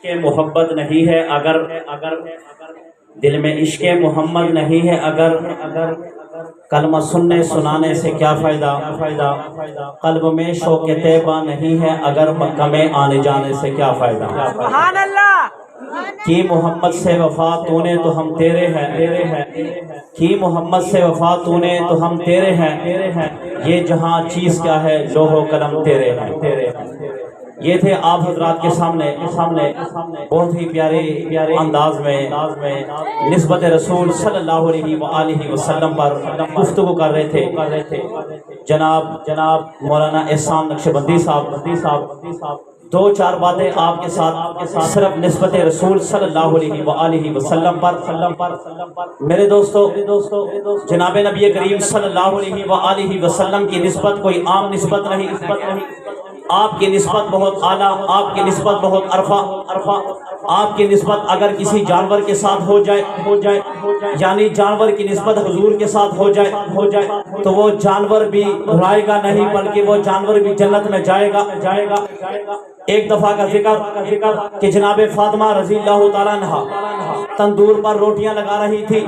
کہ محبت نہیں ہے اگر دل میں عشق محمد نہیں ہے اگر کلمہ سننے سنانے سے کیا فائدہ قلب میں شوق طیبہ نہیں ہے اگر مکہ میں آنے جانے سے کیا فائدہ سبحان اللہ کی محمد سے وفا تو نے تو ہم تیرے ہیں کی محمد سے وفا تو نے تو ہم تیرے ہیں یہ جہاں چیز کیا ہے لوح و قلم تیرے ہیں۔ یہ تھے آپ حضرات کے سامنے بہت ہی پیارے انداز میں نسبت رسول صلی اللہ علیہ وآلہ وسلم پر گفتگو کر رہے تھے جناب مولانا احسان نقشبندی صاحب دو چار باتیں آپ کے ساتھ صرف نسبت رسول صلی اللہ علیہ وآلہ وسلم پر میرے دوستو جناب نبی کریم صلی اللہ علیہ وآلہ وسلم کی نسبت کوئی عام نسبت نہیں، آپ کی نسبت بہت اعلیٰ، آپ کی نسبت بہت عرفہ، آپ کی نسبت اگر کسی جانور کے ساتھ ہو جائے یعنی جانور کی نسبت حضور کے ساتھ ہو جائے تو وہ جانور بھی رائے گا نہیں بلکہ وہ جانور بھی جنت میں جائے گا۔ ایک دفعہ کا ذکر کہ جناب فاطمہ رضی اللہ تعالیٰ عنہا تندور پر روٹیاں لگا رہی تھی،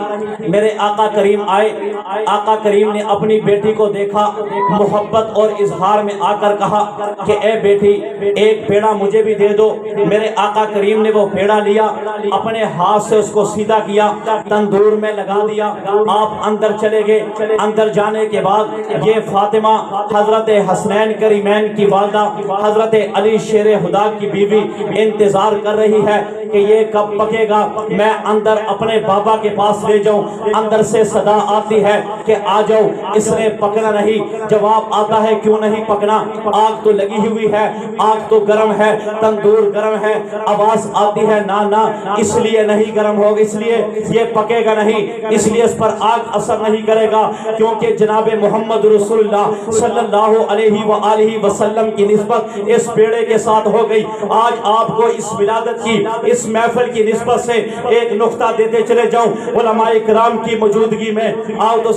میرے آقا کریم آئے، آقا کریم نے اپنی بیٹی کو دیکھا، محبت اور اظہار میں آ کر کہا کہ اے بیٹی ایک پیڑا مجھے بھی دے دو۔ میرے آقا کریم نے وہ پیڑا لیا، اپنے ہاتھ سے اس کو سیدھا کیا، تندور میں لگا دیا، آپ اندر چلے گئے۔ اندر جانے کے بعد یہ فاطمہ حضرت حسنین کریمین کی والدہ حضرت علی شیر خدا کی بیوی انتظار کر رہی ہے کہ یہ کب پکے گا، میں اندر اپنے بابا کے پاس لے جاؤں۔ اندر سے صدا آتی ہے کہ آ جاؤ، اس نے پکنا نہیں۔ جواب آتا ہے کیوں نہیں پکنا، آگ تو لگی ہوئی ہے، آگ تو گرم ہے، تندور گرم ہے۔ آواز آتی ہے نا اس لیے نہیں گرم ہوگا، اس لیے یہ پکے گا نہیں، اس لیے اس پر آگ اثر نہیں کرے گا، کیونکہ جناب محمد رسول اللہ صلی اللہ علیہ وآلہ وسلم کی نسبت اس بیڑے کے ساتھ ہو گئی۔ آج آپ کو اس ولادت کی اس محفل کی نسبت سے ایک نقطہ دیتے چلے جاؤں علماء کرام کی موجودگی میں۔ آؤ تو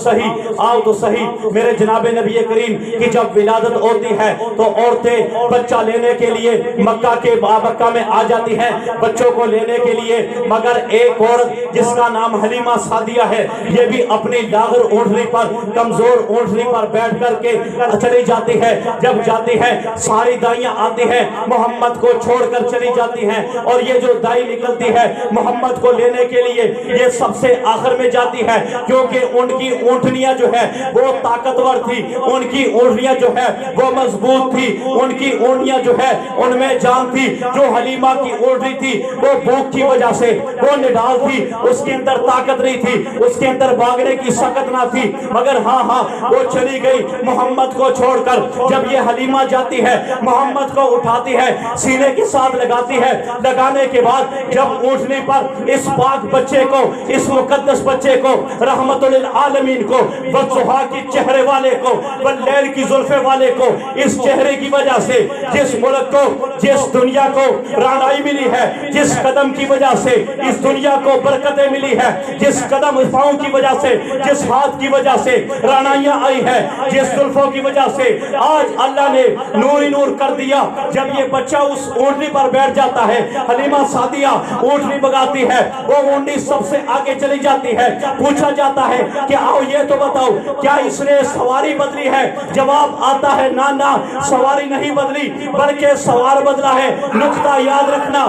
صحیح میرے جناب نبی کریم کی جب ولادت ہوتی ہے تو عورتیں بچہ لینے کے لیے مکہ میں آ جاتی ہیں بچوں کو لینے کے لیے، مگر ایک عورت جس کا نام حلیمہ سعدیہ ہے یہ بھی اپنی لاغر اونٹنی پر کمزور اونٹنی پر بیٹھ کر کے چلی جاتی ہے۔ جب جاتی ہے ساری دائیاں آتی ہیں محمد کو چھوڑ کر چلی جاتی ہیں، اور یہ جو دائی نکلتی ہے محمد کو لینے کے لیے یہ سب سے آخر میں جاتی ہے، کیونکہ ان کی اونٹنیاں جو ہے وہ طاقتور تھی، ان کی اونٹنیاں جو ہے وہ مضبوط تھی، ان کی اونٹنیاں جو ہے ان میں جان تھی۔ جو حلیمہ کی اونٹنی تھی وہ بھوک کی وجہ سے وہ نڈال تھی، اس کے اندر طاقت نہیں تھی، اس کے اندر بھاگنے کی سکت نہ تھی، مگر ہاں وہ چلی گئی محمد کو چھوڑ کر۔ جب یہ حلیمہ جاتی ہے محمد کو اٹھاتی ہے، سینے کے ساتھ لگاتی ہے، لگانے کے بعد جب اونٹنی پر اس پاک بچے کو، اس مقدس بچے کو، رحمت للعالمین کو، والضحیٰ کی چہرے والے کو، واللیل کی زلفے والے کو، اس چہرے کی وجہ سے جس ملک کو، جس دنیا کو رانائی ملی ہے، جس قدم کی وجہ سے اس دنیا کو برکتیں ملی ہے، جس قدم پاؤں کی وجہ سے، جس ہاتھ کی وجہ سے رانائیاں آئی ہے، جس زلفوں کی وجہ سے آج اللہ نے نور ہی نور کر دیا۔ جب یہ بچہ اس اونٹنی پر بیٹھ جاتا ہے، حلیمہ سعدیہ اونٹنی بگاتی ہے، وہ اونٹنی سب سے آگے چلی جاتی ہے۔ پوچھا جاتا ہے کہ آؤ یہ تو بتاؤ کیا اس نے سواری بدلی ہے؟ جواب آتا ہے نا سواری نہیں بدلی بلکہ سوار بدلا ہے۔ نقطہ یاد رکھنا،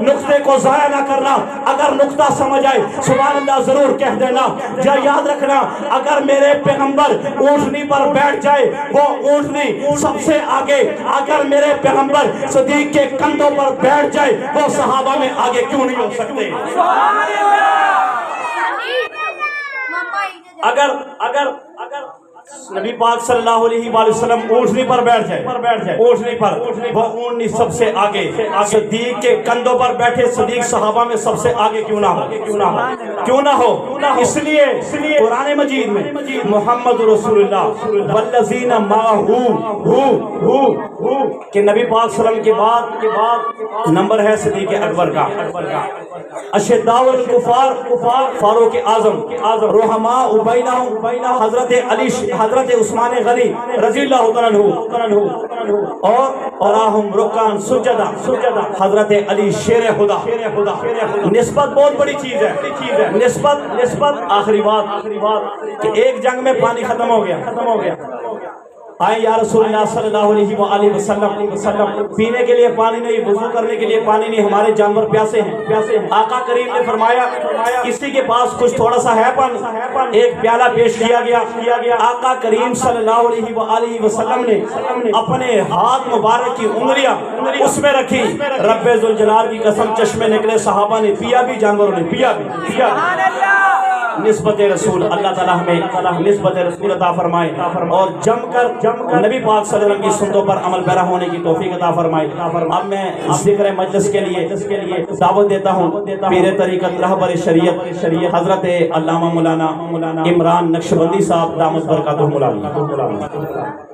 نقطے کو ضائع نہ کرنا۔ اگر نقطہ سمجھ آئے سبحان اللہ ضرور کہہ دینا۔ یاد رکھنا اگر میرے پیغمبر اونٹنی پر بیٹھ جائے وہ اونٹنی سب سے آگے، اگر میرے پیغمبر صدیق کے کندھوں پر بیٹھ جائے وہ صحابہ میں آگے کیوں نہیں ہو سکتے؟ اگر نبی پاک صلی اللہ علیہ وآلہ وسلم اونٹنی پر بیٹھ جائے، اونٹنی پر وہ اونٹنی سب سے آگے، صدیق کے کندھوں پر بیٹھے صدیق صحابہ میں سب سے آگے کیوں نہ ہو؟ اس لیے قرآن مجید میں محمد رسول اللہ والذین معہ کہ نبی پاک صلی اللہ علیہ وسلم کے بعد نمبر ہے صدیق اکبر کا، اشداء الکفار فاروق اعظم، رحماء بینہم حضرت علی حضرت عثمان غنی رضی اللہ تعالیٰ عنہ اور اراہم رکان سجدہ حضرت علی شیر خدا. نسبت بہت بڑی چیز ہے. نسبت آخری بات کہ ایک جنگ میں پانی ختم ہو گیا. آئے یا رسول اللہ صلی اللہ علیہ وآلہ وسلم پینے کے لیے پانی نہیں, وضو کرنے کے لیے پانی نہیں, ہمارے جانور پیاسے ہیں. آقا کریم نے فرمایا کسی کے پاس کچھ تھوڑا سا ہے پانی, ایک پیالہ پیش کیا گیا. آقا کریم صلی اللہ علیہ وآلہ وسلم نے اپنے ہاتھ مبارک کی انگلیاں اس میں رکھی. رب ذوالجلال کی قسم چشمے نکلے, صحابہ نے پیا بھی, جانوروں نے پیا بھی. نسبت رسول, اللہ تعالیٰ ہمیں نسبت رسول عطا فرمائے اور جم کر نبی پاک صلی اللہ علیہ وسلم کی سنتوں پر عمل پیرا ہونے کی توفیق عطا فرمائے. اب میں ذکر مجلس کے لیے دعوت دیتا ہوں پیر طریقت رہبر شریعت حضرت علامہ مولانا عمران نقشبندی صاحب دامت برکاتہ العالیہ.